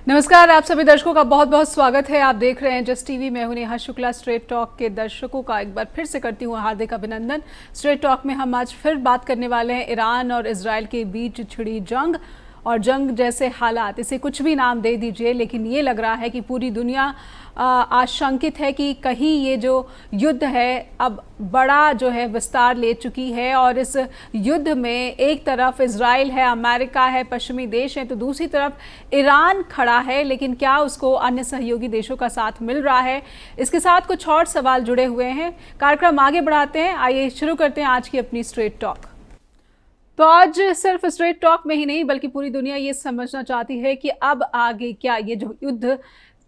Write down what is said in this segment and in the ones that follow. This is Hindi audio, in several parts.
नमस्कार, आप सभी दर्शकों का बहुत बहुत स्वागत है। आप देख रहे हैं जस्ट टीवी। मैं हूं नेहा शुक्ला। स्ट्रेट टॉक के दर्शकों का एक बार फिर से करती हूं हार्दिक अभिनंदन। स्ट्रेट टॉक में हम आज फिर बात करने वाले हैं ईरान और इजराइल के बीच छिड़ी जंग और जंग जैसे हालात। इसे कुछ भी नाम दे दीजिए, लेकिन ये लग रहा है कि पूरी दुनिया आशंकित है कि कहीं ये जो युद्ध है अब बड़ा जो है विस्तार ले चुकी है और इस युद्ध में एक तरफ इजराइल है, अमेरिका है, पश्चिमी देश है, तो दूसरी तरफ ईरान खड़ा है। लेकिन क्या उसको अन्य सहयोगी देशों का साथ मिल रहा है? इसके साथ कुछ और सवाल जुड़े हुए हैं। कार्यक्रम आगे बढ़ाते हैं, आइए शुरू करते हैं आज की अपनी स्ट्रेट टॉक। तो आज सिर्फ स्ट्रेट टॉक में ही नहीं बल्कि पूरी दुनिया ये समझना चाहती है कि अब आगे क्या, ये जो युद्ध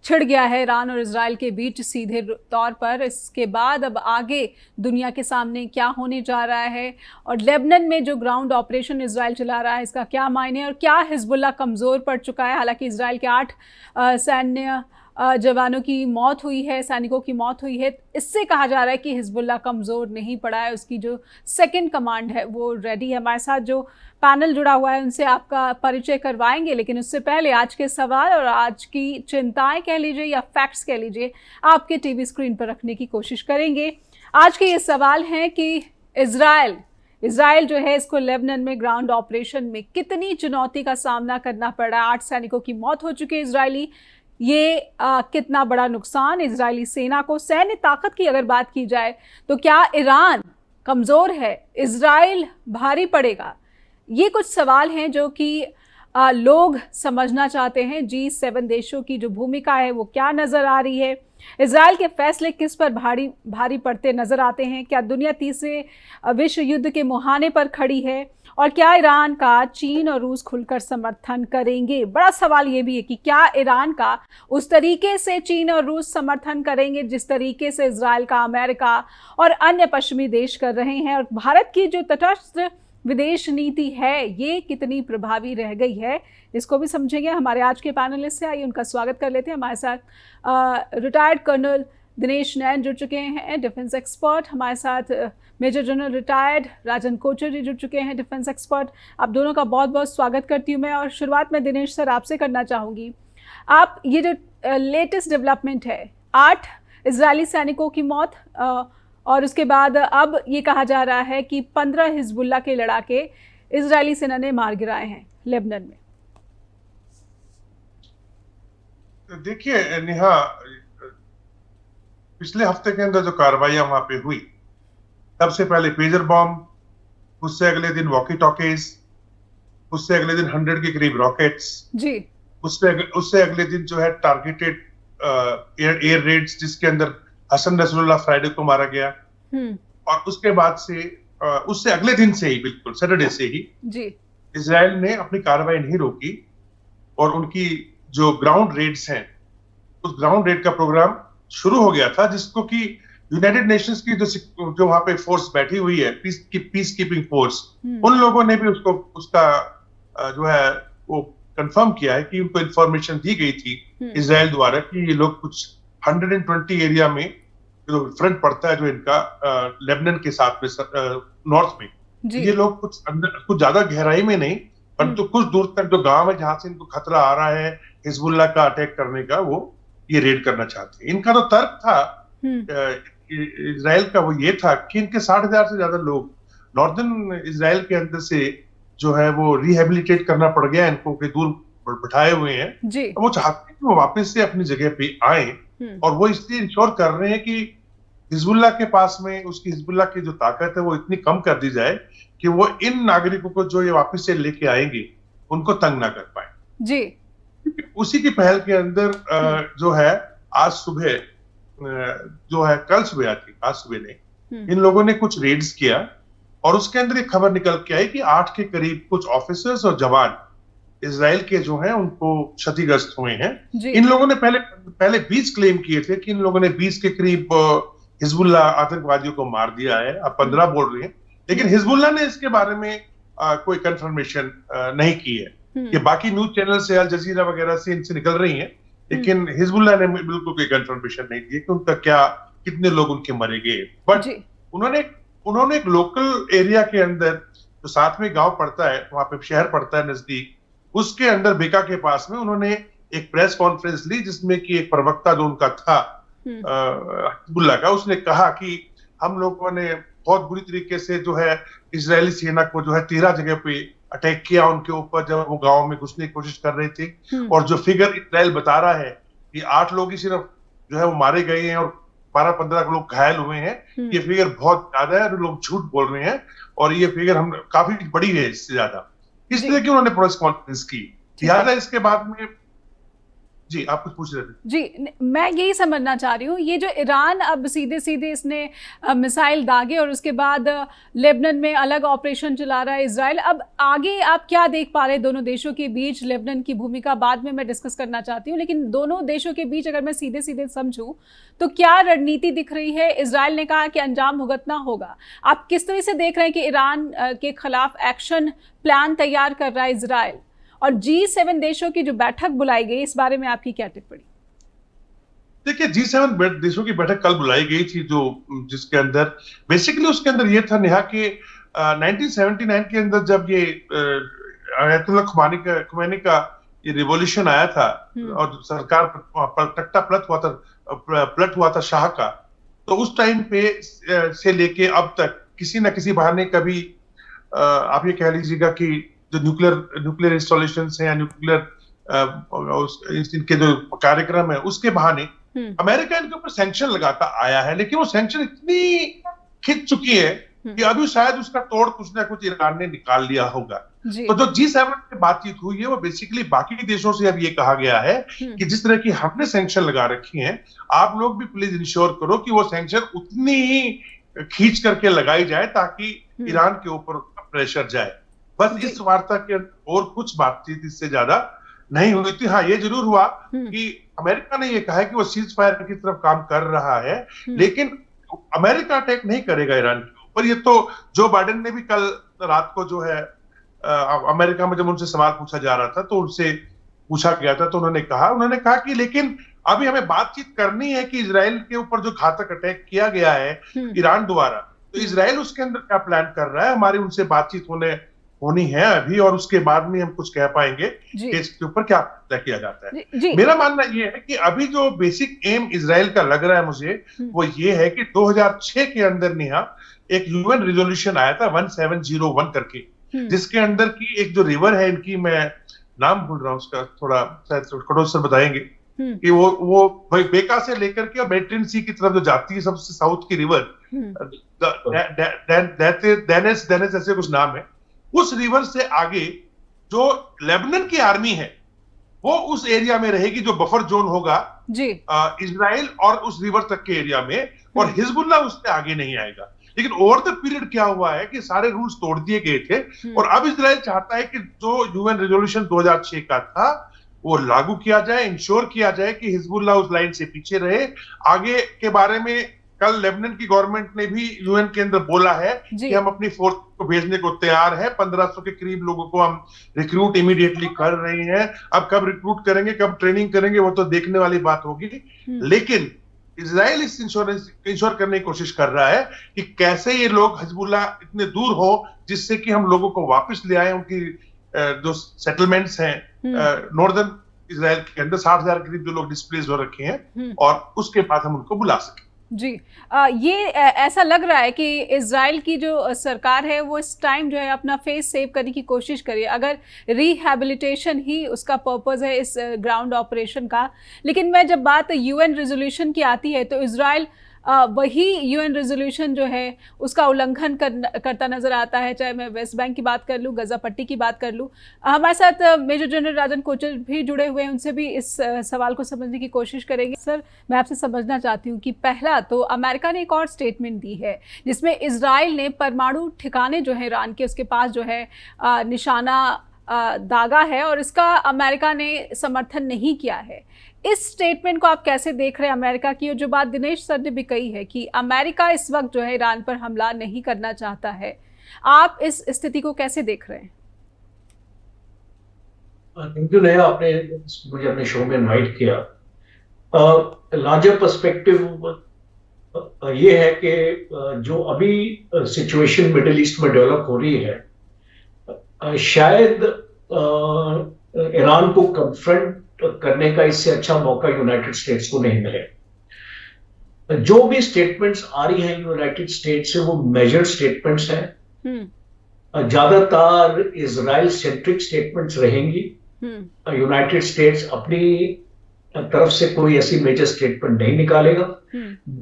छिड़ गया है ईरान और इजराइल के बीच सीधे तौर पर, इसके बाद अब आगे दुनिया के सामने क्या होने जा रहा है और लेबनान में जो ग्राउंड ऑपरेशन इजराइल चला रहा है इसका क्या मायने, और क्या हिजबुल्लाह कमज़ोर पड़ चुका है। हालांकि इजराइल के 8 सैन्य जवानों की मौत हुई है, सैनिकों की मौत हुई है। इससे कहा जा रहा है कि हिजबुल्लाह कमज़ोर नहीं पड़ा है, उसकी जो सेकंड कमांड है वो रेडी है। हमारे साथ जो पैनल जुड़ा हुआ है उनसे आपका परिचय करवाएंगे, लेकिन उससे पहले आज के सवाल और आज की चिंताएं कह लीजिए या फैक्ट्स कह लीजिए, आपके टीवी स्क्रीन पर रखने की कोशिश करेंगे। आज के ये सवाल हैं कि इजराइल जो है, इसको लेबनान में ग्राउंड ऑपरेशन में कितनी चुनौती का सामना करना पड़ा। 8 सैनिकों की मौत हो चुकी है इजरायली। ये कितना बड़ा नुकसान इजरायली सेना को। सैन्य ताकत की अगर बात की जाए तो क्या ईरान कमज़ोर है, इजराइल भारी पड़ेगा? ये कुछ सवाल हैं जो कि लोग समझना चाहते हैं। G7 देशों की जो भूमिका है वो क्या नज़र आ रही है? इजराइल के फैसले किस पर भारी पड़ते नज़र आते हैं? क्या दुनिया तीसरे विश्व युद्ध के मुहाने पर खड़ी है? और क्या ईरान का चीन और रूस खुलकर समर्थन करेंगे? बड़ा सवाल ये भी है कि क्या ईरान का उस तरीके से चीन और रूस समर्थन करेंगे जिस तरीके से इजराइल का अमेरिका और अन्य पश्चिमी देश कर रहे हैं? और भारत की जो तटस्थ विदेश नीति है ये कितनी प्रभावी रह गई है, इसको भी समझेंगे हमारे आज के पैनलिस्ट से। आइए उनका स्वागत कर लेते हैं। हमारे साथ रिटायर्ड कर्नल दिनेश नैन जुड़ चुके हैं, डिफेंस एक्सपर्ट। हमारे साथ मेजर जनरल रिटायर्ड राजन कोचर जी जुड़ चुके हैं, डिफेंस एक्सपर्ट। आप दोनों का बहुत बहुत स्वागत करती हूँ मैं। और शुरुआत में दिनेश सर आपसे करना चाहूँगी। आप ये जो लेटेस्ट डेवलपमेंट है, 8 इजरायली सैनिकों की मौत और उसके बाद अब ये कहा जा रहा है कि 15 हिजबुल्लाह के लड़ाके इजरायली सेना ने मार गिराए हैं लेबनान में। देखिए नेहा, पिछले हफ्ते के अंदर जो कार्रवाइयां वहां पे हुई, सबसे पहले पेजर बॉम्ब, उससे अगले दिन वॉकी टॉकीज, उससे अगले दिन 100 के करीब रॉकेट्स जी, उससे अगले दिन जो है टारगेटेड एयर रेड्स, जिसके अंदर हसन नसरुल्लाह फ्राइडे को मारा गया। और उसके बाद से उससे अगले दिन से ही, बिल्कुल सैटरडे से ही जी, इजराइल ने अपनी कार्रवाई नहीं रोकी और उनकी जो ग्राउंड रेड्स हैं, उस ग्राउंड रेड का प्रोग्राम शुरू हो गया था, जिसको कि यूनाइटेड नेशंस की जो वहां पे फोर्स बैठी हुई है, पीस कीपिंग फोर्स, उन लोगों ने भी उसका जो है वो कंफर्म किया है कि उनको इंफॉर्मेशन दी गई थी इजराइल द्वारा कि ये लोग कुछ 120 एरिया में जो फ्रंट पड़ता है जो इनका लेबनान के साथ में नॉर्थ में, ये लोग कुछ ज्यादा गहराई में नहीं परंतु कुछ दूर तक जो गांव है जहां से इनको खतरा आ रहा है हिजबुल्लाह का अटैक करने का, वो ये रेड करना चाहते हैं। इनका तो तर्क था इजराइल का, वो ये था कि इनके 60,000 से ज्यादा लोग नॉर्दर्न इजराइल के अंदर से जो है वो रिहेबिलिटेट करना पड़ गया इनको, के दूर बैठाए हुए हैं। वो चाहते हैं कि वो वापस से अपनी जगह पे आए और वो इसलिए इंश्योर कर रहे हैं कि हिजबुल्लाह के पास में उसकी हिजबुल्लाह की जो ताकत है वो इतनी कम कर दी जाए कि वो इन नागरिकों को जो ये वापस से लेके आएंगे उनको तंग ना कर पाए जी। उसी की पहल के अंदर जो है आज सुबह जो है कल सुबह आती, आज सुबह ने इन लोगों ने कुछ रेड्स किया और उसके अंदर एक खबर निकल के आई कि 8 के करीब कुछ ऑफिसर्स और जवान इजराइल के जो हैं उनको क्षतिग्रस्त हुए हैं। इन लोगों ने पहले 20 क्लेम किए थे कि इन लोगों ने 20 के करीब हिजबुल्लाह आतंकवादियों को मार दिया है, अब 15 बोल रहे हैं, लेकिन हिजबुल्लाह ने इसके बारे में कोई कंफर्मेशन नहीं की है। कि बाकी न्यूज चैनल से, अल जजीरा वगैरह से इनसे निकल रही हैं, लेकिन हिजबुल्लाह ने बिल्कुल कोई कंफर्मेशन नहीं दी कि उनका कितने लोग उनके मरे गए। बट उन्होंने एक लोकल एरिया के अंदर जो साथ में गांव पड़ता है, वहां पे शहर पड़ता है नजदीक, उसके अंदर बेका के पास में उन्होंने एक प्रेस कॉन्फ्रेंस ली जिसमें कि एक प्रवक्ता जो उनका था हिजबुल्लाह का, उसने कहा कि हम लोगों ने बहुत बुरी तरीके से जो है इजरायली सेना को जो है 13 जगह पे अटैक किया उनके ऊपर जब वो गांव में घुसने की कोशिश कर रहे थे। और जो फिगर इजरायल बता रहा है कि 8 लोग ही सिर्फ जो है वो मारे गए हैं और 12-15 लोग घायल हुए हैं, ये फिगर बहुत ज्यादा है और लोग झूठ बोल रहे हैं और ये फिगर हम काफी बड़ी है इससे ज्यादा। इस तरह की उन्होंने प्रेस कॉन्फ्रेंस की। याद है इसके बाद में जी आप कुछ पूछ रहे थे? जी, मैं यही समझना चाह रही हूँ, ये जो ईरान अब सीधे सीधे इसने मिसाइल दागे और उसके बाद लेबनान में अलग ऑपरेशन चला रहा है इजराइल, अब आगे आप क्या देख पा रहे हैं दोनों देशों के बीच? लेबनान की भूमिका बाद में मैं डिस्कस करना चाहती हूँ, लेकिन दोनों देशों के बीच अगर मैं सीधे सीधे समझूं तो क्या रणनीति दिख रही है? इजराइल ने कहा कि अंजाम भुगतना होगा, आप किस तरह से देख रहे हैं कि ईरान के खिलाफ एक्शन प्लान तैयार कर रहा है इजराइल? और G7 देशों की जो बैठक बुलाई गई, इस बारे में आपकी क्या टिप्पणी? देखिए, G7 देशों की बैठक कल बुलाई गई थी जिसके अंदर बेसिकली उसके अंदर ये था नेहा कि 1979 के अंदर जब ये अयतुल्लाह खुमैनी का ये रिवॉल्यूशन आया था और सरकार तख्ता पलट हुआ था शाह का, तो उस टाइम पे से लेके अब तक किसी न किसी बहाने कभी आप ये कह लीजिएगा कि जो न्यूक्लियर इंस्टॉलेशंस हैं या न्यूक्लियर इनके जो कार्यक्रम है उसके बहाने अमेरिका इनके ऊपर सैंक्शन लगाता आया है, लेकिन वो सैंक्शन इतनी खिंच चुकी है कि अभी शायद उसका तोड़ कुछ ना कुछ ईरान ने निकाल लिया होगा। तो जो G7 में बातचीत हुई है वो बेसिकली बाकी देशों से अब ये कहा गया है कि जिस तरह की हमने सैंक्शन लगा रखी हैं, आप लोग भी प्लीज इंश्योर करो कि वो सैंक्शन उतनी ही खींच करके लगाई जाए ताकि ईरान के ऊपर प्रेशर जाए। बस इस वार्ता के और कुछ बातचीत इससे ज्यादा नहीं हुई थी। हाँ, ये जरूर हुआ कि अमेरिका ने ये कहा है कि वो सीज फायर की तरफ काम कर रहा है, लेकिन अमेरिका अटैक नहीं करेगा ईरान के ऊपर। ये तो जो बाइडेन ने भी कल रात को जो है अमेरिका में जब उनसे सवाल पूछा जा रहा था तो उनसे पूछा गया था तो उन्होंने कहा कि लेकिन अभी हमें बातचीत करनी है कि इजराइल के ऊपर जो घातक अटैक किया गया है ईरान द्वारा, तो इजराइल उसके अंदर क्या प्लान कर रहा है, हमारी उनसे बातचीत होनी है अभी, और उसके बाद में हम कुछ कह पाएंगे कि इसके ऊपर क्या तय किया जाता है। मेरा मानना ये है कि अभी जो बेसिक एम इजराइल का लग रहा है मुझे, वो ये है कि 2006 के अंदर नेहा एक यूएन रिजोल्यूशन आया था 1701 करके, जिसके अंदर की एक जो रिवर है इनकी, मैं नाम भूल रहा हूँ उसका, थोड़ा शायद खड़ोस सर बताएंगे कि वो बेका से लेकर के मेडिटेरियन सी की तरफ जो जाती है सबसे साउथ की रिवर, डेनिस ऐसे कुछ नाम है, उस रिवर से आगे जो लेबनान की आर्मी है वो उस एरिया में रहेगी जो बफर जोन होगा इजराइल और उस रिवर तक के एरिया में, और हिजबुल्लाह उससे आगे नहीं आएगा। लेकिन ओवर द पीरियड क्या हुआ है कि सारे रूल्स तोड़ दिए गए थे और अब इजराइल चाहता है कि जो यूएन रेजोल्यूशन 2006 का था वो लागू किया जाए, इंश्योर किया जाए कि हिजबुल्लाह उस लाइन से पीछे रहे। आगे के बारे में कल लेबनान की गवर्नमेंट ने भी यूएन के अंदर बोला है कि हम अपनी फोर्स को भेजने को तैयार है, 1500 के करीब लोगों को हम रिक्रूट इमीडिएटली कर रहे हैं। अब कब रिक्रूट करेंगे, कब ट्रेनिंग करेंगे, वो तो देखने वाली बात होगी, लेकिन इजराइल इस इंश्योर करने की कोशिश कर रहा है कि कैसे ये लोग हिजबुल्लाह इतने दूर हो जिससे कि हम लोगों को वापस ले आए, उनकी जो सेटलमेंट्स हैं नॉर्दर्न इजराइल के अंदर 60,000 के करीब जो लोग डिस्प्लेस हो रखे हैं, और उसके बाद हम उनको बुला सकें। जी, ये ऐसा लग रहा है कि इजराइल की जो सरकार है वो इस टाइम जो है अपना फेस सेव करने की कोशिश करे, अगर रिहैबिलिटेशन ही उसका पर्पस है इस ग्राउंड ऑपरेशन का। लेकिन मैं जब बात यूएन रेजोल्यूशन की आती है तो इजराइल वही यूएन रेजोल्यूशन जो है उसका उल्लंघन करता नजर आता है, चाहे मैं वेस्ट बैंक की बात कर लूँ, गजा पट्टी की बात कर लूँ। हमारे साथ मेजर जनरल राजन कोचर भी जुड़े हुए हैं, उनसे भी इस सवाल को समझने की कोशिश करेंगे। सर, मैं आपसे समझना चाहती हूँ कि पहला तो अमेरिका ने एक और स्टेटमेंट दी है जिसमें इजराइल ने परमाणु ठिकाने जो है ईरान के, उसके पास जो है निशाना दागा है और इसका अमेरिका ने समर्थन नहीं किया है। इस स्टेटमेंट को आप कैसे देख रहे हैं अमेरिका की, और जो बात दिनेश सर ने भी कही है कि अमेरिका इस वक्त जो है ईरान पर हमला नहीं करना चाहता है, आप इस स्थिति को कैसे देख रहे हैं? थैंक यू नेहा, आपने मुझे अपने शो में इनवाइट किया। लार्जर पर्सपेक्टिव ये है कि जो अभी सिचुएशन मिडिल ईस्ट में डेवलप हो रही है, शायद ईरान को कन्फ्रंट करने का इससे अच्छा मौका यूनाइटेड स्टेट्स को नहीं मिलेगा। जो भी स्टेटमेंट्स आ रही हैं यूनाइटेड स्टेट्स से वो मेजर्ड स्टेटमेंट्स हैं, ज्यादातर इजराइल सेंट्रिक स्टेटमेंट्स रहेंगी। यूनाइटेड स्टेट्स अपनी तरफ से कोई ऐसी मेजर स्टेटमेंट नहीं निकालेगा,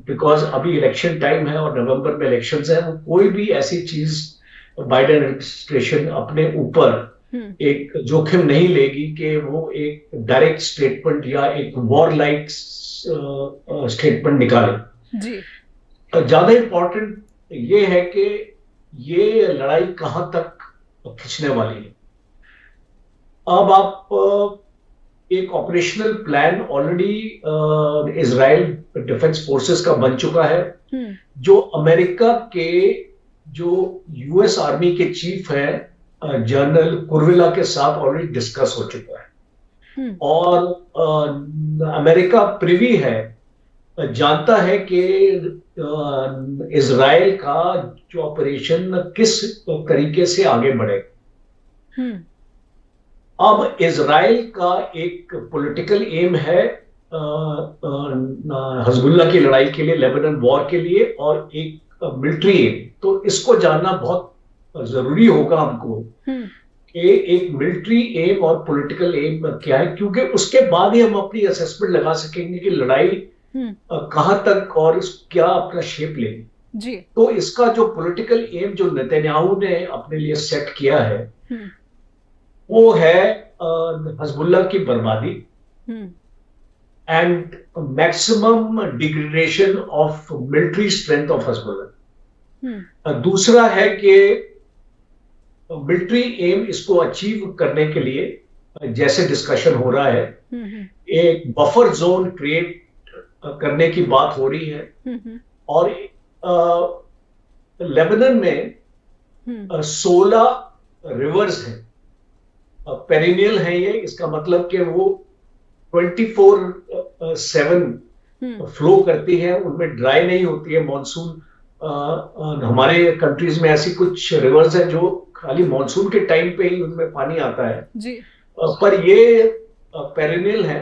बिकॉज अभी इलेक्शन टाइम है और नवंबर में इलेक्शंस है। वो कोई भी ऐसी चीज बाइडेन एडमिनिस्ट्रेशन अपने ऊपर एक जोखिम नहीं लेगी कि वो एक डायरेक्ट स्टेटमेंट या एक वॉर लाइक स्टेटमेंट निकाले जी। ज्यादा इंपॉर्टेंट ये है कि ये लड़ाई कहां तक खिंचने वाली है। अब आप एक operational plan already Israel defence forces का बन चुका है, जो अमेरिका के जो यूएस आर्मी के चीफ हैं जनरल कुर्विला के साथ ऑलरेडी डिस्कस हो चुका है। और अमेरिका प्रिवी है, जानता है कि इजराइल का जो ऑपरेशन किस तरीके से आगे बढ़ेगा। अब इजराइल का एक पॉलिटिकल एम है हिजबुल्लाह की लड़ाई के लिए, लेबनान वॉर के लिए, और एक मिलिट्री एम। तो इसको जानना बहुत जरूरी होगा हमको कि एक मिलिट्री एम और पॉलिटिकल एम क्या है, क्योंकि उसके बाद ही हम अपनी असेसमेंट लगा सकेंगे कि लड़ाई कहां तक और क्या अपना शेप लेगी जी। तो इसका जो पॉलिटिकल एम जो नेतन्याहू ने अपने लिए सेट किया है वो है हिजबुल्लाह की बर्बादी and maximum degradation of military strength of Hezbollah. दूसरा है कि मिलिट्री एम इसको अचीव करने के लिए जैसे डिस्कशन हो रहा है, एक बफर जोन क्रिएट करने की बात हो रही है। और लेबनान में 16 रिवर्स हैं, पेरिनियल है ये, इसका मतलब कि वो 24/7 फ्लो करती है, उनमें ड्राई नहीं होती है। मॉनसून हमारे कंट्रीज में ऐसी कुछ रिवर्स है जो खाली मॉनसून के टाइम पे ही उनमें पानी आता है जी। पर ये पेरिनियल है।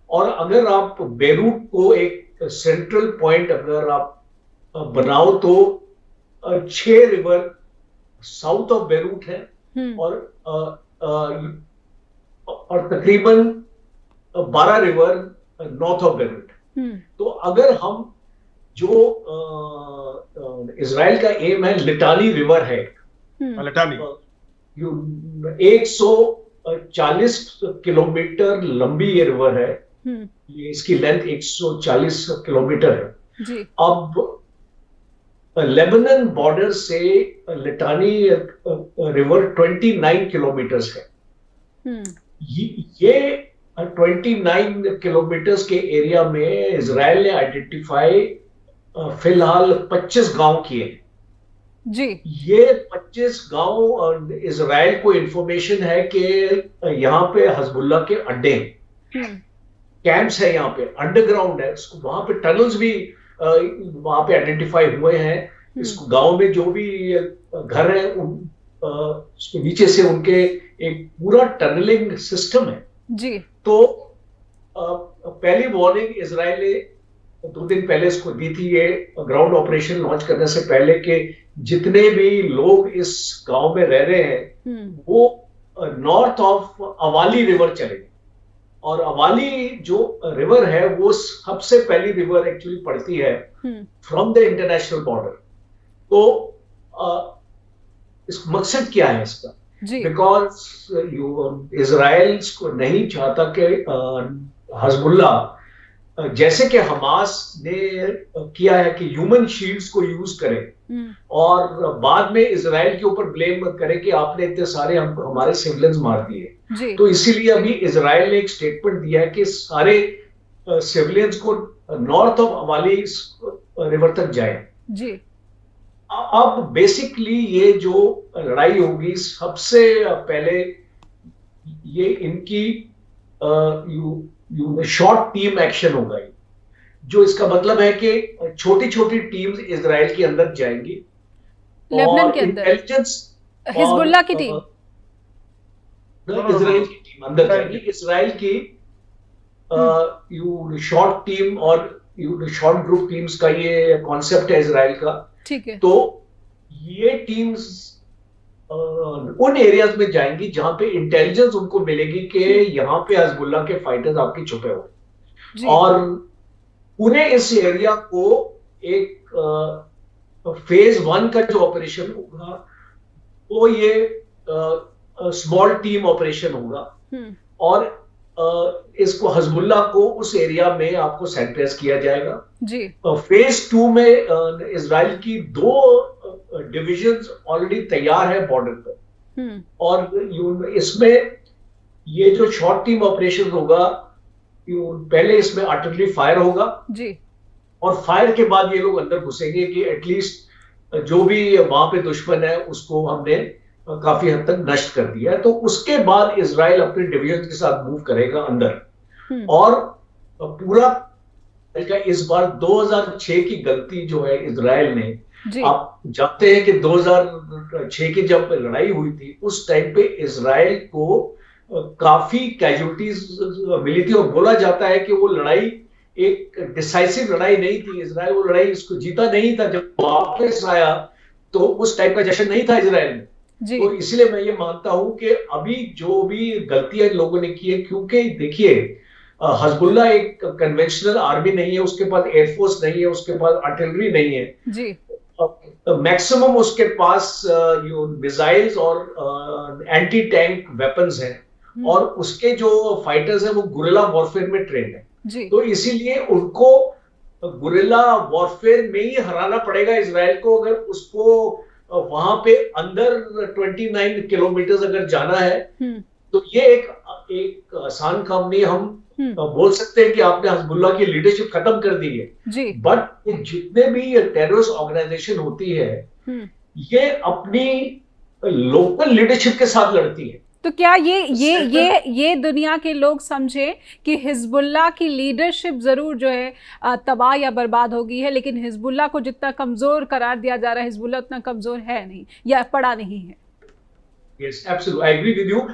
और अगर आप बेरूट को एक सेंट्रल पॉइंट अगर आप बनाओ तो 6 रिवर साउथ ऑफ बेरूट है और तकरीबन 12 रिवर नॉर्थ ऑफ बेरूट। तो अगर हम जो इजराइल का एम है, लिटानी रिवर है, लिटानी 140 किलोमीटर लंबी ये रिवर है, ये इसकी लेंथ 140 किलोमीटर है जी। अब लेबनान बॉर्डर से लिटानी रिवर 29 किलोमीटर्स है। ये 29 किलोमीटर्स के एरिया में इजराइल ने आइडेंटिफाई फिलहाल 25 गांव किए जी। ये 25 गांव इजराइल को इंफॉर्मेशन है कि यहाँ पे हिजबुल्लाह के अड्डे कैंप्स है, यहाँ पे अंडरग्राउंड है, वहां पे टनल्स भी वहां पे आइडेंटिफाई हुए हैं। इस गांव में जो भी घर है उसके नीचे से उनके एक पूरा टनलिंग सिस्टम है जी। तो पहली वार्निंग इजराइल ने 2 दिन पहले इसको दी थी, ये ग्राउंड ऑपरेशन लॉन्च करने से पहले, कि जितने भी लोग इस गांव में रह रहे हैं वो नॉर्थ ऑफ अवाली रिवर चलेंगे। और अवाली जो रिवर है वो सबसे पहली रिवर एक्चुअली पड़ती है फ्रॉम द इंटरनेशनल बॉर्डर। तो इस मकसद क्या है इसका? बिकॉज इजराइल को नहीं चाहता कि हिजबुल्लाह जैसे कि हमास ने किया है कि ह्यूमन शील्ड्स को यूज करे और बाद में इजराइल के ऊपर ब्लेम करे कि आपने इतने सारे हमारे सिविलियंस मार दिए। तो इसीलिए अभी इजराइल ने एक स्टेटमेंट दिया है कि सारे सिविलियंस को नॉर्थ ऑफ अवाली रिवर तक जाए जी। अब बेसिकली ये जो लड़ाई होगी सबसे पहले ये इनकी शॉर्ट टीम एक्शन होगा, जो इसका मतलब है कि छोटी छोटी टीम्स इजराइल के अंदर जाएंगी, लेबनान के अंदर इंटेलिजेंस हिजबुल्लाह की टीम इजराइल की टीम अंदर जाएगी। इजराइल की यू शॉर्ट टीम और शॉर्ट ग्रुप टीम्स का ये कॉन्सेप्ट है इजराइल का। ठीक है। तो ये टीम्स उन एरियाज में जाएंगी जहां पे इंटेलिजेंस उनको मिलेगी कि यहाँ पे हिजबुल्लाह के फाइटर्स आपके छुपे हुए, और पूरे इस एरिया को एक फेज 1 का जो ऑपरेशन होगा वो ये स्मॉल टीम ऑपरेशन होगा, और इसको हिजबुल्लाह को उस एरिया में आपको सैनिटाइज किया जाएगा जी। फेज 2 में इजराइल की 2 डिविजन्स ऑलरेडी तैयार है बॉर्डर पर, और इसमें ये जो शॉर्ट टीम ऑपरेशन होगा, पहले इसमें आर्टिलरी फायर होगा जी, और फायर के बाद ये लोग अंदर घुसेंगे कि एटलीस्ट जो भी वहां पे दुश्मन है उसको हमने काफी हद तक नष्ट कर दिया है। तो उसके बाद इजराइल अपने डिवीजन के साथ मूव करेगा अंदर, और पूरा का इस बार 2006 की गलती जो है इजराइल ने, आप जानते हैं कि 2006 की जब लड़ाई हुई थी उस टाइम पे इजराइल को काफी कैजुअलिटीज मिली थी, और बोला जाता है कि वो लड़ाई एक डिसाइसिव लड़ाई नहीं थी। इजराइल वो लड़ाई इसको जीता नहीं था, जब वापस आया तो उस टाइप का जश्न नहीं था इजराइल में। तो इसलिए मैं ये मानता हूं कि अभी जो भी गलतियां लोगों ने की है, क्योंकि देखिए हिजबुल्लाह एक कन्वेंशनल आर्मी नहीं है, उसके पास एयरफोर्स नहीं है, उसके पास आर्टिलरी नहीं है जी, मैक्सिमम उसके पास मिसाइल्स और एंटी टैंक वेपन्स हैं, और उसके जो फाइटर्स हैं वो गुरिल्ला वॉरफेयर में ट्रेन है जी। तो इसीलिए उनको गुरिल्ला वॉरफेयर में ही हराना पड़ेगा इजराइल को, अगर उसको वहां पे अंदर 29 किलोमीटर अगर जाना है तो ये एक आसान काम नहीं। हम बोल सकते हैं कि आपने हिजबुल्लाह की लीडरशिप खत्म कर दी है जी, बट जितने भी टेररिस्ट ऑर्गेनाइजेशन होती है ये अपनी लोकल लीडरशिप के साथ लड़ती है। तो क्या ये दुनिया के लोग समझे कि हिजबुल्लाह की लीडरशिप जरूर जो है तबाह या बर्बाद होगी है, लेकिन हिजबुल्लाह को जितना कमजोर करार दिया जा रहा है हिजबुल्लाह उतना कमजोर है नहीं या पड़ा नहीं है? Yes, absolutely, I agree with you,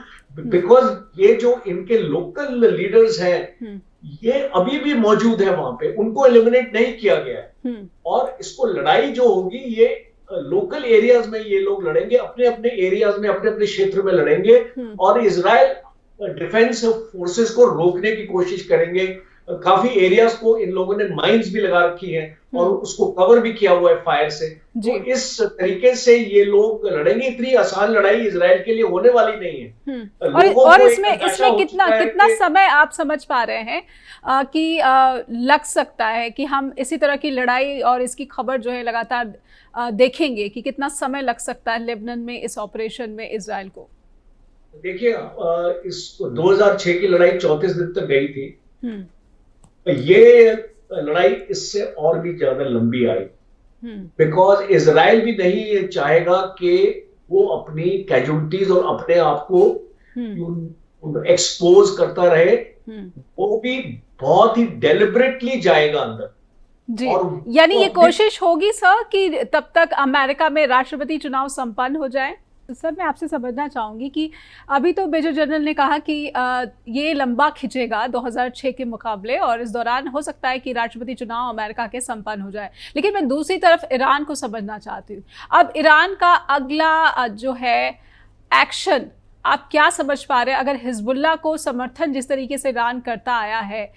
because ये जो इनके लोकल लीडर्स हैं ये अभी भी मौजूद है वहां पे, उनको एलिमिनेट नहीं किया गया है, और इसको लड़ाई जो होगी ये लोकल एरियाज में ये लोग लड़ेंगे, अपने अपने एरियाज में, अपने अपने क्षेत्र में लड़ेंगे, और इजराइल डिफेंस फोर्सेस को रोकने की कोशिश करेंगे। काफी एरियाज को इन लोगों ने माइंस भी लगा रखी हैं और उसको कवर भी किया हुआ है फायर से। तो इस तरीके से ये लोग लड़ेंगे। इतनी आसान लड़ाई इजराइल के लिए होने वाली नहीं है। और इसमें कितना समय आप समझ पा रहे हैं कि लग सकता है कि हम इसी तरह की लड़ाई और इसकी खबर जो है लगातार देखेंगे कि कितना समय लग सकता है लेबनान में इस ऑपरेशन में इजराइल को? देखिए, इस 2006 की लड़ाई 34 दिन तक गई थी, ये लड़ाई इससे और भी ज्यादा लंबी आई, बिकॉज इजराइल भी नहीं चाहेगा कि वो अपनी कैजुअलिटीज और अपने आप को एक्सपोज करता रहे। वो भी बहुत ही डेलिबरेटली जाएगा अंदर जी। यानी ये कोशिश होगी सर कि तब तक अमेरिका में राष्ट्रपति चुनाव संपन्न हो जाए। सर, मैं आपसे समझना चाहूँगी कि अभी तो मेजर जनरल ने कहा कि ये लंबा खिंचेगा 2006 के मुकाबले, और इस दौरान हो सकता है कि राष्ट्रपति चुनाव अमेरिका के संपन्न हो जाए। लेकिन मैं दूसरी तरफ ईरान को समझना चाहती हूँ। अब ईरान का अगला जो है एक्शन आप क्या समझ पा रहे हैं? अगर हिजबुल्लाह को समर्थन जिस तरीके से ईरान करता आया है,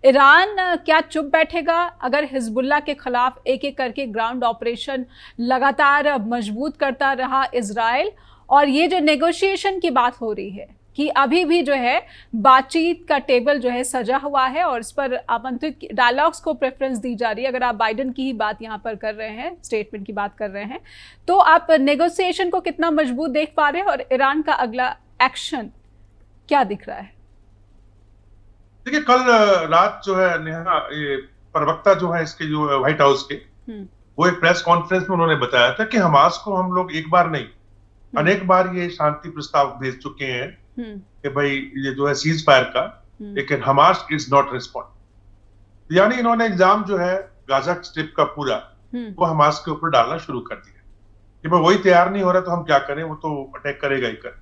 ईरान क्या चुप बैठेगा अगर हिजबुल्लाह के खिलाफ एक एक करके ग्राउंड ऑपरेशन लगातार मजबूत करता रहा इजराइल? और ये जो नेगोशिएशन की बात हो रही है कि अभी भी जो है बातचीत का टेबल जो है सजा हुआ है और इस पर आमंत्रित डायलॉग्स को प्रेफरेंस दी जा रही है। अगर आप बाइडेन की ही बात यहाँ पर कर रहे हैं, स्टेटमेंट की बात कर रहे हैं, तो आप नेगोशिएशन को कितना मजबूत देख पा रहे हैं और ईरान का अगला एक्शन क्या दिख रहा है? देखिए, कल रात जो है नेहा, ये प्रवक्ता जो है इसके जो व्हाइट हाउस के, वो एक प्रेस कॉन्फ्रेंस में उन्होंने बताया था कि हमास को हम लोग एक बार नहीं अनेक बार ये शांति प्रस्ताव भेज चुके हैं कि भाई ये जो है सीज फायर का, लेकिन हमास इज नॉट रिस्पॉन्ड। यानी इन्होंने एग्जाम जो है गाजा स्ट्रिप का पूरा वो हमास के ऊपर डालना शुरू कर दिया कि भाई वही तैयार नहीं हो रहा तो हम क्या करें, वो तो अटैक करेगा ही कर।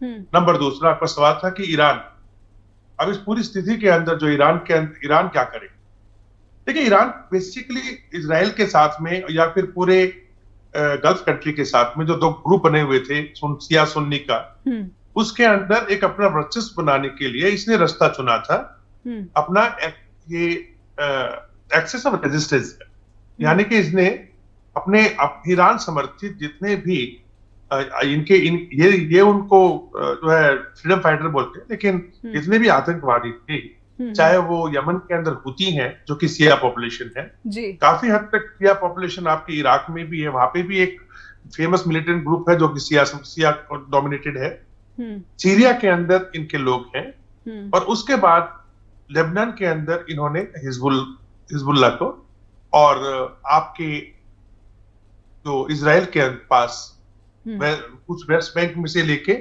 नंबर दूसरा, आपका सवाल था कि ईरान, अब इस पूरी स्थिति के अंदर जो ईरान क्या करे? देखिए, ईरान बेसिकली इजराइल के साथ में या फिर पूरे गल्फ कंट्री के साथ में जो दो ग्रुप बने हुए थे शिया सुन्नी का, उसके अंदर एक अपना वर्चस्व बनाने के लिए इसने रास्ता चुना था अपना ये एक्सेस ऑफ रेजिस्टेंस, यानी कि इसने अपने ईरान समर्थित जितने भी ये उनको जो है फ्रीडम फाइटर बोलते हैं, लेकिन जितने भी आतंकवादी थे, चाहे वो यमन के अंदर हुती हैं जो कि सिया पॉपुलेशन है, काफी हद तक सिया पॉपुलेशन आपके इराक में भी है, वहां पे भी एक फेमस मिलिटेंट ग्रुप है जो कि सिया डोमिनेटेड है, सीरिया के अंदर इनके लोग हैं, और उसके बाद लेबनान के अंदर इन्होंने हिजबुल्ला को, और आपके जो इजराइल के पास कुछ वेस्ट बैंक में से लेके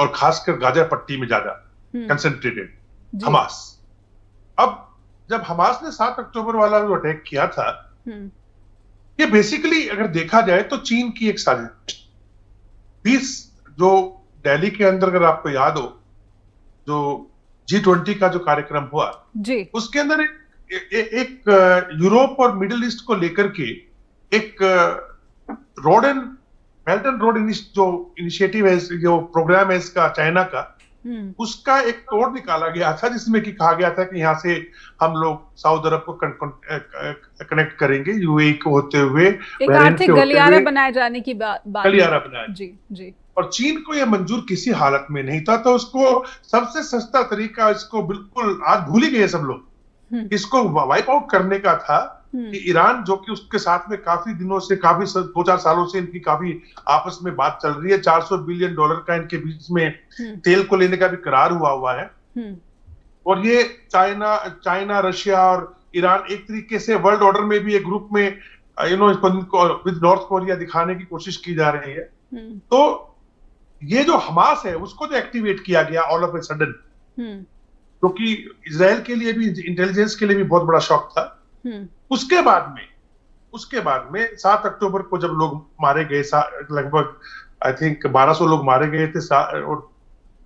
और खासकर गाजा पट्टी में ज्यादा कंसंट्रेटेड हमास। अब जब हमास ने 7 अक्टूबर वाला जो अटैक किया था, ये बेसिकली अगर देखा जाए तो चीन की एक साजिश। 20 जो दिल्ली के अंदर, अगर आपको याद हो, जो G20 का जो कार्यक्रम हुआ जी, उसके अंदर एक यूरोप और मिडिल ईस्ट को लेकर के एक road and belt and road जो इनिशिएटिव है, जो प्रोग्राम है इसका चाइना का, उसका एक कोड निकाला गया था जिसमें कि कहा गया था कि यहाँ से हम लोग सऊदी अरब को कनेक्ट करेंगे, यूएई को होते हुए एक आर्थिक गलियारा बनाए जाने की बात गलियारा बनाया जी। और चीन को यह मंजूर किसी हालत में नहीं था, तो उसको सबसे सस्ता तरीका, इसको बिल्कुल आज भूल ही गए सब लोग, इसको वाइप आउट करने का था कि ईरान, जो कि उसके साथ में काफी दिनों से, काफी 2-4 सालों से इनकी काफी आपस में बात चल रही है, $400 बिलियन का इनके बीच में तेल को लेने का भी करार हुआ है, और ये चाइना, रशिया और ईरान एक तरीके से वर्ल्ड ऑर्डर में भी एक ग्रुप में विद नॉर्थ कोरिया दिखाने की कोशिश की जा रही है। तो ये जो हमास है उसको जो एक्टिवेट किया गया ऑल ऑफ ए सडन, क्योंकि इजराइल के लिए भी, इंटेलिजेंस के लिए भी बहुत बड़ा शॉक था। उसके बाद में 7 अक्टूबर को जब लोग मारे गए, लगभग आई थिंक 1200 लोग मारे गए थे, और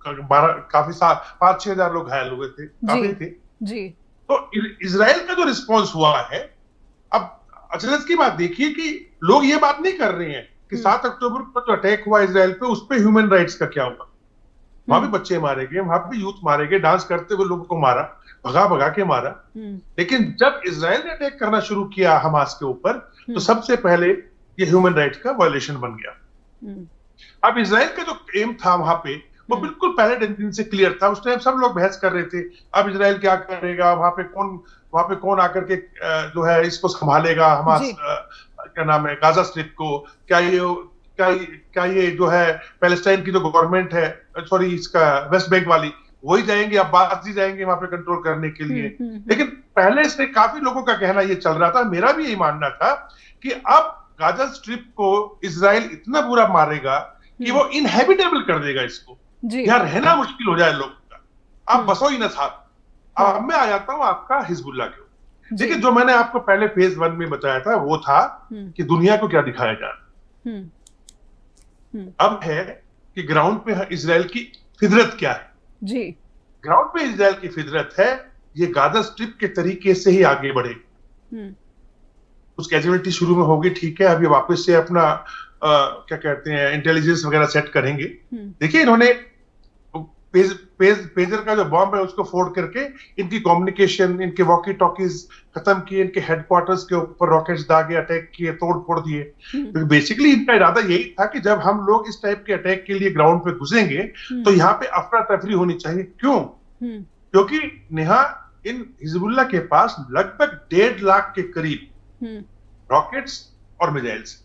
5-6 हजार लोग घायल हुए थे, काफी थे जी। तो इजराइल का जो रिस्पॉन्स हुआ है, अब अचरज की बात देखिए कि लोग ये बात नहीं कर रहे हैं कि 7 अक्टूबर को जो अटैक हुआ इजराइल पे, उस पे ह्यूमन राइट्स का क्या हुआ। वहां भी बच्चे मारे गए, वहां पे यूथ मारे गए, डांस करते हुए लोगों को मारा, भगा के मारा। लेकिन जब इजराइल ने अटैक करना शुरू किया हमास के ऊपर, तो सबसे पहले ये ह्यूमन राइट्स का वायलेशन बन गया। अब इजराइल का जो एम था वहां पे, वो बिल्कुल पहले दिन से क्लियर था। उस टाइम सब लोग बहस कर रहे थे, अब इजराइल क्या करेगा, वहां पे कौन आकर के जो है इसको संभालेगा, हमास क्या नाम है, गाजा स्ट्रिप को, क्या ये जो है पैलेस्टाइन की जो गवर्नमेंट है, सॉरी इसका वेस्ट बैंक वाली, वही जाएंगे, अब्बास जी जाएंगे वहां पे कंट्रोल करने के लिए। लेकिन पहले से काफी लोगों का कहना ये चल रहा था, मेरा भी यही मानना था कि अब गाजा स्ट्रिप को इजराइल इतना बुरा मारेगा कि वो इनहेबिटेबल कर देगा इसको, यहाँ रहना मुश्किल हो जाए लोगों का, आप बसो ही ना साथ। अब मैं आ जाता हूँ आपका हिजबुल्ला के ऊपर। देखिए, जो मैंने आपको पहले फेज 1 में बताया था वो था कि दुनिया को क्या दिखाया जा रहा, अब है कि ग्राउंड पे इजराइल की फितरत क्या है जी। ग्राउंड पे इजराइल की फितरत है ये गाजा स्ट्रिप के तरीके से ही आगे बढ़े। उस कैजुअलिटी शुरू में होगी, ठीक है, अभी वापस से अपना क्या कहते हैं इंटेलिजेंस वगैरह सेट करेंगे। देखिए, इन्होंने पेजर का जो बॉम्ब है उसको फोड़ करके इनकी कम्युनिकेशन, इनके वॉकी टॉकीज खत्म किए, इनके हेडक्वार्टर्स के ऊपर रॉकेट्स दागे, अटैक किए, तोड़ फोड़ दिए। तो बेसिकली इनका इरादा यही था कि जब हम लोग इस टाइप के अटैक के लिए ग्राउंड पे घुसेंगे तो यहाँ पे अफरा तफरी होनी चाहिए। क्यों? क्योंकि नेहा, इन हिजबुल्ला के पास लगभग 1.5 लाख के करीब रॉकेट्स और मिसाइल्स,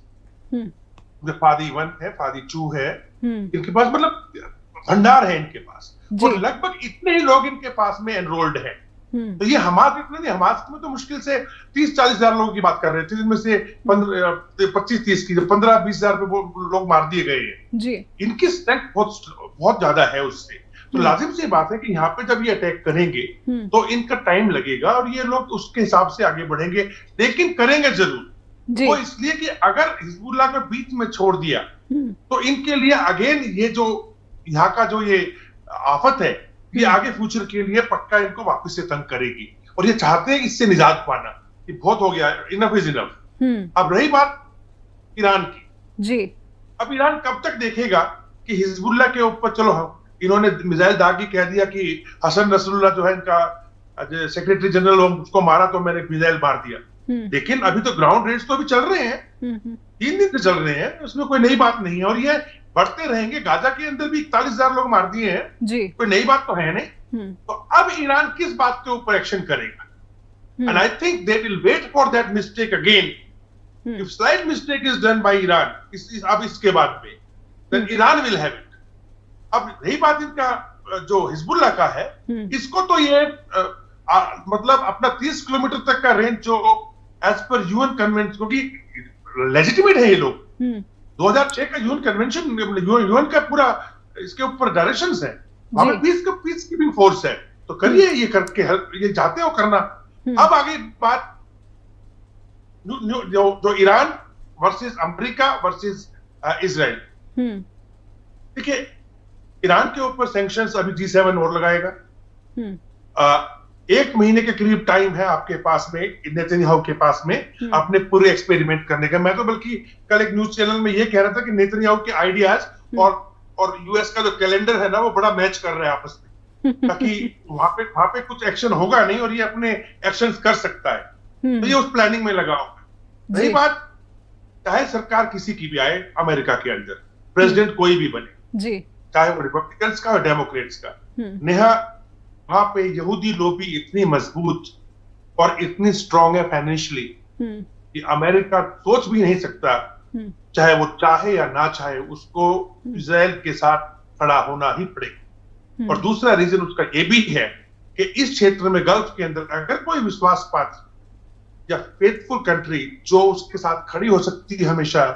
फादी 1 है, फादी 2 है, इनके पास मतलब भंडार है इनके पास, और लगभग इतने ही लोग इनके पास में एनरोल्ड हैं। तो ये हमास इतने नहीं, हमास में तो मुश्किल से 30-40 हजार लोगों की बात कर रहे थे, जिनमें से 25-30 की 15-20 हजार लोग मार दिए गए हैं। इनकी स्ट्रेंथ बहुत ज्यादा है उससे। तो लाजिम सी बात है कि यहाँ पे जब ये अटैक करेंगे तो इनका टाइम लगेगा और ये लोग उसके हिसाब से आगे बढ़ेंगे, लेकिन करेंगे जरूर। वो इसलिए कि अगर हिजबुल्लाह को बीच में छोड़ दिया तो इनके लिए अगेन ये जो यहाँ का जो ये आफत है कि आगे फ्यूचर के लिए पक्का इनको वापस से तंग करेगी, और ये चाहते हैं इससे निजात पाना कि बहुत हो गया, इनफ इज इनफ। अब रही बात ईरान की जी, अब ईरान कब तक देखेगा कि हिजबुल्लाह के ऊपर, चलो इन्होंने मिसाइल दागी कह दिया कि हसन नसरुल्लाह जो है इनका सेक्रेटरी जनरल, उसको मारा तो मैंने मिसाइल मार दिया, लेकिन अभी तो ग्राउंड रेड्स तो अभी चल रहे हैं, 3 दिन से चल रहे हैं, उसमें कोई नई बात नहीं है, और ये बढ़ते रहेंगे। गाजा के अंदर भी 41,000 लोग मार दिए हैं जी, कोई नई बात तो है नहीं। तो अब ईरान किस बात के ऊपर एक्शन करेगा? And I think they will wait for that mistake again. If slight mistake is done by Iran अब इसके बाद में, then Iran will have it. अब रही बात इनका जो हिजबुल्लाह का है, इसको तो ये मतलब अपना 30 किलोमीटर तक का रेंज जो एज पर यूएन कन्वेंशन, क्योंकि लेजिटिमेट है ये लोग, 2006 का यूएन कन्वेंशन, यूएन का पूरा इसके ऊपर डायरेक्शंस है, वहां पीस कीपिंग फोर्स है, तो करिए ये करके, ये चाहते हो करना। अब आगे बात जो Iran versus America versus Israel, देखिए ईरान के ऊपर सैंक्शंस अभी G7 और लगाएगा। 1 महीने के करीब टाइम है आपके पास में, नेतन्याहू के पास में, अपने पूरे एक्सपेरिमेंट करने का। मैं तो बल्कि कल एक न्यूज चैनल में ये कह रहा था कि नेतन्याहू के आइडियाज और यूएस का जो कैलेंडर है ना, वो बड़ा मैच कर रहे हैं आपस में, ताकि वहां पे कुछ एक्शन होगा नहीं और ये अपने एक्शंस कर सकता है, तो ये उस प्लानिंग में लगा होगा। रही बात, चाहे सरकार किसी की भी आए अमेरिका के अंदर, प्रेसिडेंट कोई भी बने जी, चाहे वो रिपब्लिकन्स का और डेमोक्रेट्स का, नेहा वहां पे यहूदी लॉबी इतनी मजबूत और इतनी स्ट्रांग है फाइनेंशियली कि अमेरिका सोच भी नहीं सकता, चाहे वो चाहे या ना चाहे, उसको इजराइल के साथ खड़ा होना ही पड़ेगा। और दूसरा रीजन उसका ये भी है कि इस क्षेत्र में, गल्फ के अंदर, अगर कोई विश्वास पात्र या फेथफुल कंट्री जो उसके साथ खड़ी हो सकती है हमेशा,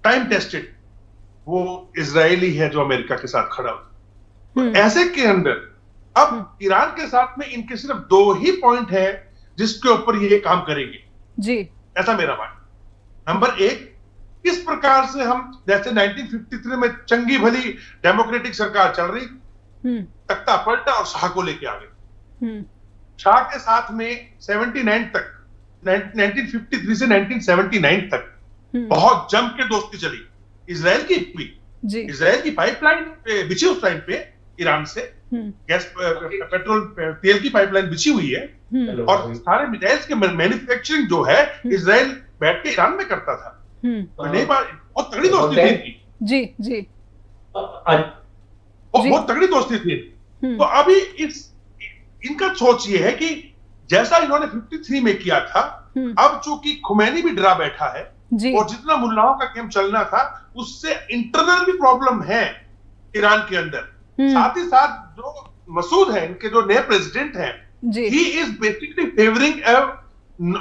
टाइम टेस्टेड, वो इजरायली है जो अमेरिका के साथ खड़ा हो। तो ऐसे के अंदर अब ईरान के साथ में इनके सिर्फ 2 ही पॉइंट है जिसके ऊपर ये काम करेंगे जी, ऐसा मेरा मानना। नंबर 1, किस प्रकार से हम, जैसे 1953 में चंगी भली डेमोक्रेटिक सरकार चल रही, तख्ता पलटा और शाह को लेके आ गए। शाह के साथ में 79 तक, 1953 से 1979 तक बहुत जम के दोस्ती चली। इजराइल की भी, इजराइल की पाइपलाइन बिछी उस टाइम पे ईरान से, गैस पेट्रोल तेल की पाइपलाइन बिछी हुई है, और सारे मिसाइल्स के मैन्युफैक्चरिंग जो है इजराइल बैठ के ईरान में करता था। नहीं, बहुत तगड़ी दोस्ती थी इनकी जी जी, बहुत तगड़ी दोस्ती थी। तो अभी इनका सोच ये है कि जैसा इन्होंने 53 में किया था, अब चूंकि खुमैनी भी डरा बैठा है और जितना मुल्लाओं का गेम चलना था, उससे इंटरनल भी प्रॉब्लम है ईरान के अंदर। साथ ही साथ जो मसूद है, इनके जो नए प्रेसिडेंट हैं, he is basically favouring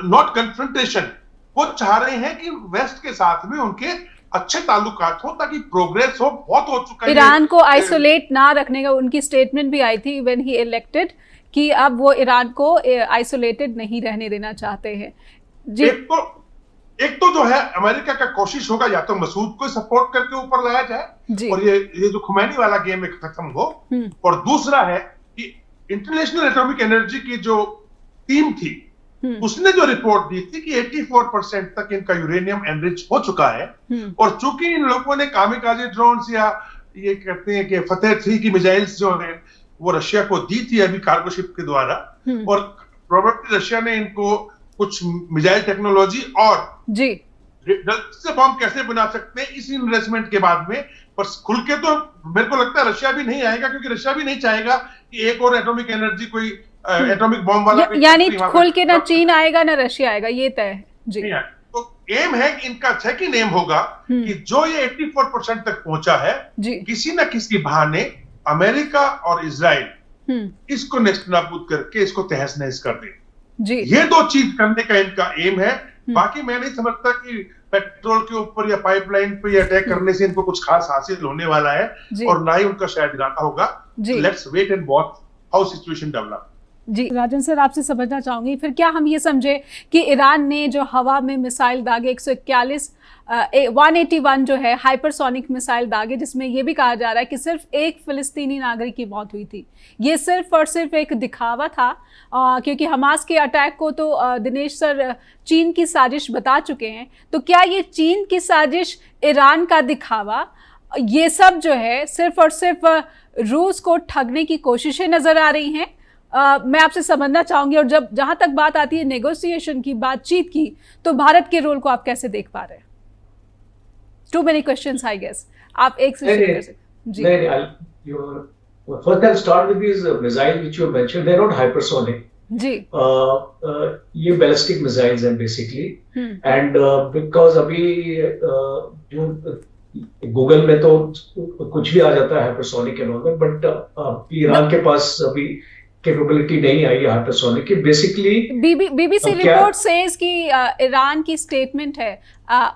not confrontation. वो चाह रहे हैं कि वेस्ट के साथ में उनके अच्छे ताल्लुकात हो ताकि प्रोग्रेस हो। बहुत हो चुका है, ईरान को आइसोलेट ना रखने का उनकी स्टेटमेंट भी आई थी व्हेन ही इलेक्टेड, कि अब वो ईरान को आइसोलेटेड नहीं रहने देना चाहते हैं जी। एक तो जो है अमेरिका का कोशिश होगा या तो मसूद को सपोर्ट करके ऊपर लाया जाए और ये जो खुमैनी वाला गेम है खत्म हो, और दूसरा है कि इंटरनेशनल एटॉमिक एनर्जी की जो टीम थी, उसने जो रिपोर्ट दी थी कि 84% तक इनका यूरेनियम एनरिच हो चुका है, और चूंकि इन लोगों ने कामिकाजे ड्रोन्स या ये कहते हैं कि फतेह 3 की मिसाइल्स जो है वो रशिया को दी थी अभी कार्गो शिप के द्वारा, और प्रोबेबली रशिया ने इनको कुछ मिसाइल टेक्नोलॉजी और जी से बॉम्ब कैसे बना सकते हैं इस इन्वेस्टमेंट के बाद में, पर खुल के तो मेरे को लगता है रशिया भी नहीं आएगा, क्योंकि रशिया भी नहीं चाहेगा कि एक और एटॉमिक एनर्जी कोई एटॉमिक बॉम्ब वाला, यानी खुल के ना चीन आएगा ना रशिया आएगा, ये तय है जी। तो एम है कि इनका सेकंड एम होगा कि जो ये 84% तक पहुंचा है, किसी न किसी बहाने अमेरिका और इजराइल इसको नेस्त नाबूद करके इसको तहस नहस कर दे जी। ये 2 चीज करने का इनका एम है। बाकी मैं नहीं समझता कि पेट्रोल के ऊपर या पाइपलाइन पे या अटैक करने से इनको कुछ खास हासिल होने वाला है, और ना ही उनका शायद इरादा होगा। Let's wait and watch how situation develop. जी राजन सर, आपसे समझना चाहूंगी, फिर क्या हम ये समझे कि ईरान ने जो हवा में मिसाइल दागे 181 जो है हाइपरसोनिक मिसाइल दागे, जिसमें ये भी कहा जा रहा है कि सिर्फ एक फिलिस्तीनी नागरिक की मौत हुई थी, ये सिर्फ और सिर्फ एक दिखावा था, क्योंकि हमास के अटैक को तो दिनेश सर चीन की साजिश बता चुके हैं। तो क्या ये चीन की साजिश, ईरान का दिखावा, ये सब जो है सिर्फ और सिर्फ रूस को ठगने की कोशिशें नजर आ रही हैं? मैं आपसे समझना चाहूंगी, और जहां तक बात आती है नेगोशिएशन की, बातचीत की, तो भारत के रोल को आप कैसे देख पा रहे हैं? Too many questions I guess, आप एक से शुरू कर सकते। जी first I'll start with these missiles which you mentioned. They're not hypersonic. जी ये बैलिस्टिक मिसाइल्स हैं बेसिकली, एंड बिकॉज अभी जो गूगल में तो कुछ भी आ जाता है hypersonic and all, but Iran के पास अभी कैपेबिलिटी नहीं आई है हाइपरसोनिक की। बेसिकली बीबीसी रिपोर्ट सेज कि ईरान की स्टेटमेंट है,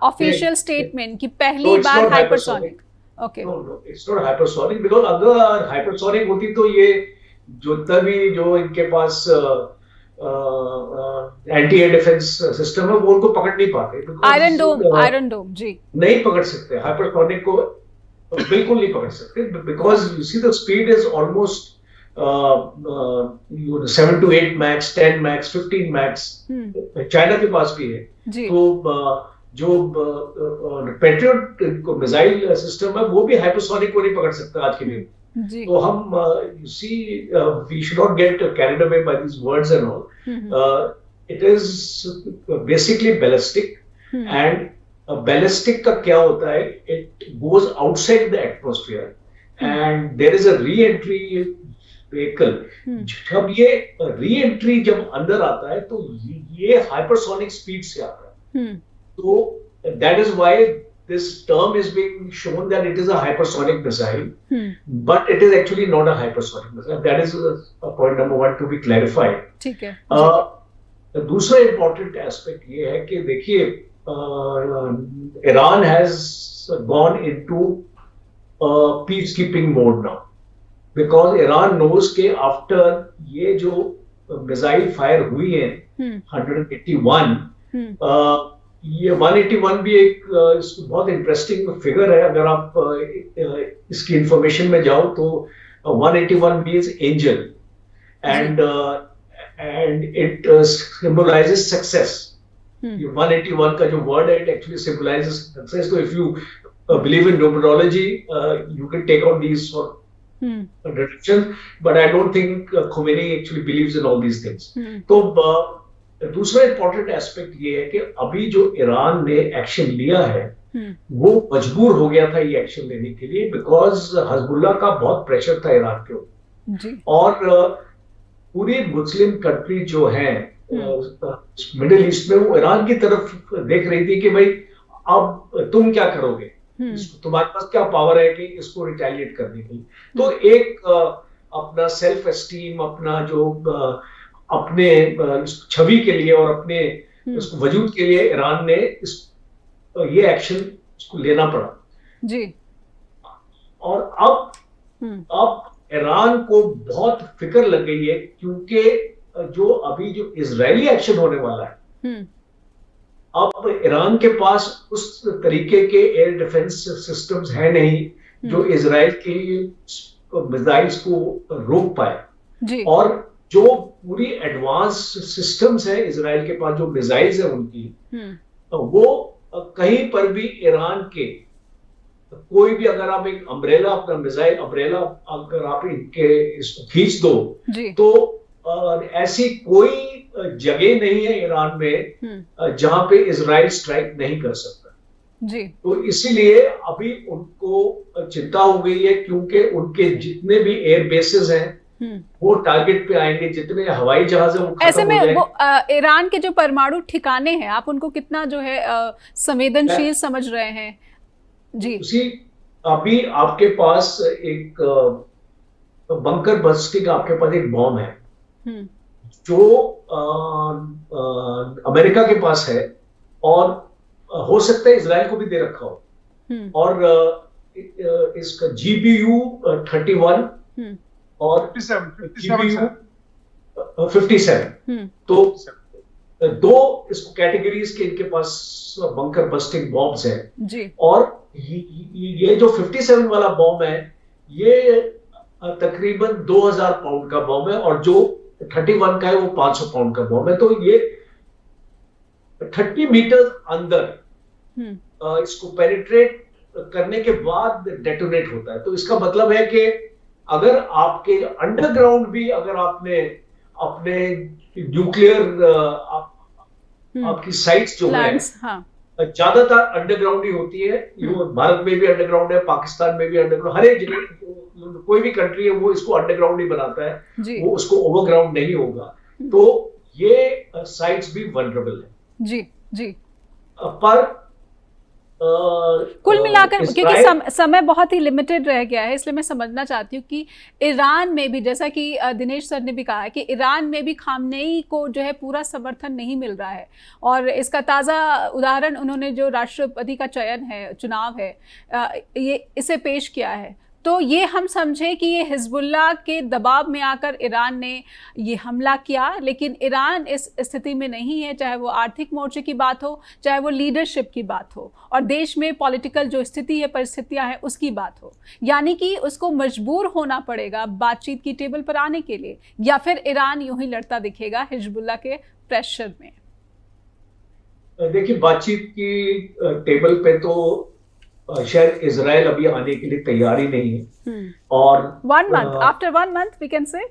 ऑफिशियल स्टेटमेंट, कि पहली बार hypersonic. Okay, no it's not hypersonic, because अगर हाइपरसोनिक होती तो ये जो तभी जो इनके पास एंटी एयर डिफेंस सिस्टम है वो उनको पकड़ नहीं पाते। आयरन डोम जी नहीं पकड़ सकते, हाइपरसोनिक को बिल्कुल नहीं पकड़ सकते, because you see the speed is almost 7 to 8 max, 10 max, 15 max China के पास भी है। तो जो पेट्रियट मिसाइल सिस्टम है वो भी हाइपरसोनिक को नहीं पकड़ सकता आज के दिन। तो हम you see we should not get carried away by these words and all. It is basically ballistic, and ballistic का क्या होता है, it goes outside the atmosphere and there is a re-entry vehicle. जब ये re-entry जब अंदर आता है तो ये hypersonic speed से आता है। तो that is why this term is being shown that it is a hypersonic missile, but it is actually not a hypersonic missile. That is a point number one to be clarified. ठीक है। दूसरा important aspect ये है कि देखिए Iran has gone into peacekeeping mode now, because Iran knows कि after ये जो missile fire हुई है 181, ये 181 भी एक बहुत इंटरेस्टिंग फिगर है। अगर आप इसकी इंफॉर्मेशन में जाओ तो 181 means angel, and it symbolizes success. 181 का जो वर्ड है इट एक्चुअली सिंबलाइजेस सक्सेस। तो if you believe in numerology you can take out these for deduction, but I don't think Khomeini actually believes in all these things. तो दूसरा इंपॉर्टेंट एस्पेक्ट ये है कि अभी जो ईरान ने एक्शन लिया है वो मजबूर हो गया था ये एक्शन लेने के लिए, बिकॉज हिजबुल्लाह का बहुत प्रेशर था ईरान के ऊपर, और पूरी मुस्लिम कंट्री जो है मिडिल ईस्ट में वो ईरान की तरफ देख रही थी कि भाई अब तुम क्या करोगे, तुम्हारे पास क्या पावर है कि इसको रिटेलिएट करने के लिए। तो एक अपना सेल्फ एस्टीम, अपना जो अपने छवि के लिए और अपने वजूद के लिए ईरान ने ये एक्शन इसको लेना पड़ा जी। और अब ईरान को बहुत फिक्र लग गई है, क्योंकि जो अभी जो इजरायली एक्शन होने वाला है, अब ईरान के पास उस तरीके के एयर डिफेंस सिस्टम्स है नहीं जो इजराइल की मिसाइल्स को रोक पाए, और जो पूरी एडवांस सिस्टम्स है इजराइल के पास, जो मिसाइल्स है उनकी, वो कहीं पर भी ईरान के कोई भी, अगर आप एक अम्ब्रेला, अपना मिसाइल अम्ब्रेला अगर आप इनके इसको खींच दो तो ऐसी कोई जगह नहीं है ईरान में जहां पे इजराइल स्ट्राइक नहीं कर सकता जी। तो इसीलिए अभी उनको चिंता हो गई है, क्योंकि उनके जितने भी एयर बेसेस हैं वो टारगेट पे आएंगे, जितने हवाई जहाज है वो खत्म ऐसे में हो वो ईरान के जो परमाणु ठिकाने हैं, आप उनको कितना जो है संवेदनशील समझ रहे हैं जी? उसी अभी आपके पास एक बंकर बस्टिंग, आपके पास एक बॉम्ब है जो अमेरिका के पास है, और हो सकता है इजराइल को भी दे रखा हो, और इसका GBU-31 और 57। तो दो इसको कैटेगरीज के इनके पास बंकर बस्टिंग बॉम्ब्स हैं जी। और ये जो 57 वाला बॉम्ब है ये तकरीबन 2000 पाउंड का बॉम्ब है और जो 31 का है वो 500 पाउंड का बॉम्ब है। तो ये 30 मीटर अंदर इसको पेनिट्रेट करने के बाद डेटोनेट होता है। तो इसका मतलब है कि अगर आपके अंडरग्राउंड भी अगर आपने अपने न्यूक्लियर आपकी साइट्स जो है ज्यादातर अंडरग्राउंड ही होती है। भारत में भी अंडरग्राउंड है, पाकिस्तान में भी अंडरग्राउंड, हर एक जगह कोई भी कंट्री है वो इसको अंडरग्राउंड ही बनाता है, वो उसको ओवरग्राउंड नहीं होगा। तो ये साइट्स भी वल्नरेबल है। जी जी। पर कुल मिलाकर क्योंकि समय बहुत ही लिमिटेड रह गया है, इसलिए मैं समझना चाहती हूँ कि ईरान में भी, जैसा कि दिनेश सर ने भी कहा है कि ईरान में भी खामनेई को जो है पूरा समर्थन नहीं मिल रहा है। और इसका ताज़ा उदाहरण उन्होंने जो राष्ट्रपति का चयन है, चुनाव है, ये इसे पेश किया है। तो ये हम समझे कि ये हिजबुल्लाह के दबाव में आकर ईरान ने ये हमला किया, लेकिन ईरान इस स्थिति में नहीं है, चाहे वो आर्थिक मोर्चे की बात हो, चाहे वो लीडरशिप की बात हो, और देश में पॉलिटिकल जो स्थिति है, परिस्थितियां हैं, उसकी बात हो। यानी कि उसको मजबूर होना पड़ेगा बातचीत की टेबल पर आने के लिए, या फिर ईरान यूं ही लड़ता दिखेगा हिजबुल्लाह के प्रेशर में। देखिए, बातचीत की टेबल पे तो शायद इजराइल अभी आने के लिए तैयार ही नहीं है। और 1 month, after 1 month we can say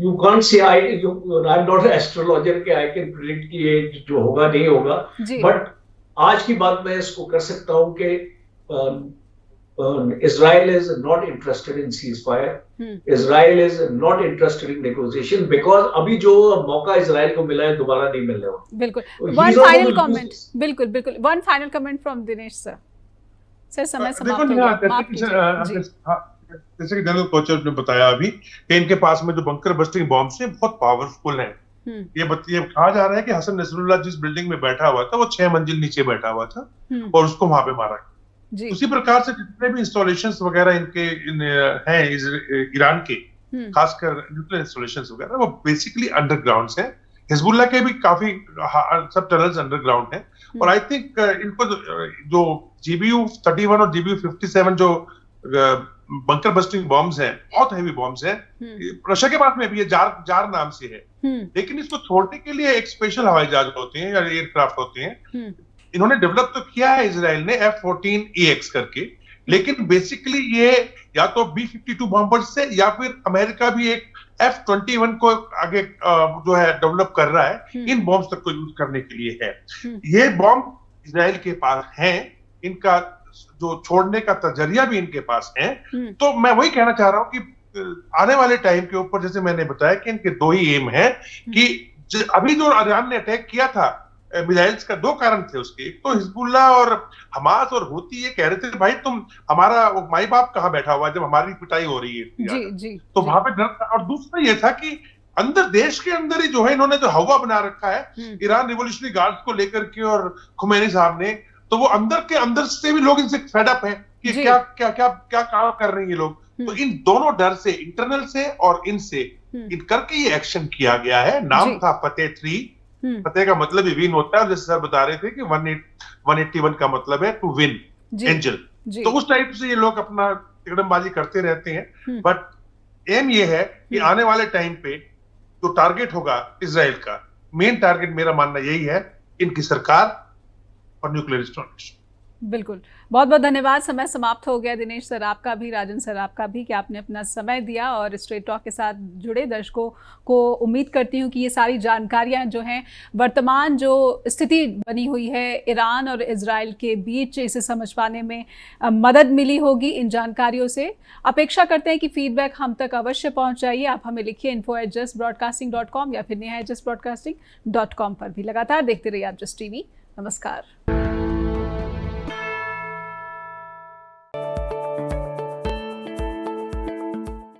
you can't say I'm not an astrologer कि I can predict कि ये जो होगा नहीं होगा, बट आज की बात मैं इसको कर सकता हूं कि Israel is not interested in ceasefire. Israel is not interested in negotiation because अभी जो मौका इजराइल को मिला है दोबारा नहीं मिलने वाला। बिल्कुल। One final comment, बिल्कुल बिल्कुल, one final comment from Dinesh sir. Sir समय समाप्त हो गया। जैसे कि जनरल कोचर ने बताया अभी कि इनके पास में जो बंकर बस्टिंग बॉम्ब्स हैं बहुत पावरफुल हैं। ये कहा जा रहा है कि हसन नसरुल्लाह जिस बिल्डिंग में बैठा हुआ था वो 6 मंजिल नीचे बैठा हुआ था और उसको वहां पे मारा गया। उसी प्रकार से जितने भी इंस्टॉलेशंस वगैरह हैं ईरान के, खासकर न्यूक्लियर इंस्टॉलेशंस वगैरह, वो बेसिकली अंडरग्राउंड हैं। हिजबुल्लाह के भी काफी सब टनल्स अंडरग्राउंड हैं। और आई थिंक इनको जो GBU 31 और GBU 57 जो बंकर बस्टिंग बॉम्ब्स हैं, बहुत हैवी बॉम्ब्स हैं, रशिया के पास में भी है, जार नाम से है, लेकिन इसको छोड़ने के लिए एक स्पेशल हवाई जहाज होते हैं या एयरक्राफ्ट होते हैं। इन्होंने डेवलप तो किया है इजराइल ने F-14EX करके, लेकिन बेसिकली ये या तो B-52 बॉम्बर्स से या फिर अमेरिका भी एक F-21 को आगे जो है डेवलप कर रहा है, इन बॉम्ब्स तक को यूज करने के लिए है। ये बॉम्ब इजराइल के पास हैं, इनका जो छोड़ने का तजरिया भी इनके पास है। तो मैं वही कहना चाह रहा हूं कि आने वाले टाइम के ऊपर, जैसे मैंने बताया कि इनके 2 ही एम है कि अभी जो ईरान ने अटैक किया था मिसाइल्स का, 2 कारण थे उसके। एक तो हिजबुल्लाह और हमास और हुती ये कह रहे थे भाई तुम हमारा माई बाप कहाँ बैठा हुआ है जब हमारी पिटाई हो रही है, तो वहां पे डर था। और दूसरा ये था कि अंदर देश के अंदर ही जो है इन्होंने जो हवा बना रखा है ईरान रिवोल्यूशनरी गार्ड्स को लेकर के और खुमैनी साहब ने, तो वो अंदर के अंदर से भी लोग इनसे फेड अप है कि क्या क्या क्या क्या काम कर रहे हैं ये लोग। तो इन दोनों डर से, इंटरनल से और इनसे, इन करके ये एक्शन किया गया है। नाम था फतेह 3। फतेह का मतलब ही विन होता है, जैसे सर बता रहे थे कि 181 का मतलब है टू विन एंजल। तो उस टाइप से ये लोग अपना तिकड़मबाजी करते रहते हैं। बट एम ये है कि आने वाले टाइम पे जो टारगेट होगा इजराइल का, मेन टारगेट मेरा मानना यही है, इनकी सरकार और न्यूक्लियर इंस्टॉलेशन। बिल्कुल, बहुत बहुत धन्यवाद। समय समाप्त हो गया। दिनेश सर आपका भी, राजन सर आपका भी, कि आपने अपना समय दिया और स्ट्रेट टॉक के साथ जुड़े। दर्शकों को उम्मीद करती हूँ कि ये सारी जानकारियाँ जो हैं, वर्तमान जो स्थिति बनी हुई है ईरान और इजराइल के बीच, इसे समझ पाने में मदद मिली होगी इन जानकारियों से। अपेक्षा करते हैं कि फीडबैक हम तक अवश्य पहुँचाइए। आप हमें लिखिए info@justbroadcasting.com या फिर neha@justbroadcasting.com पर भी। लगातार देखते रहिए आप जस्ट टीवी। नमस्कार।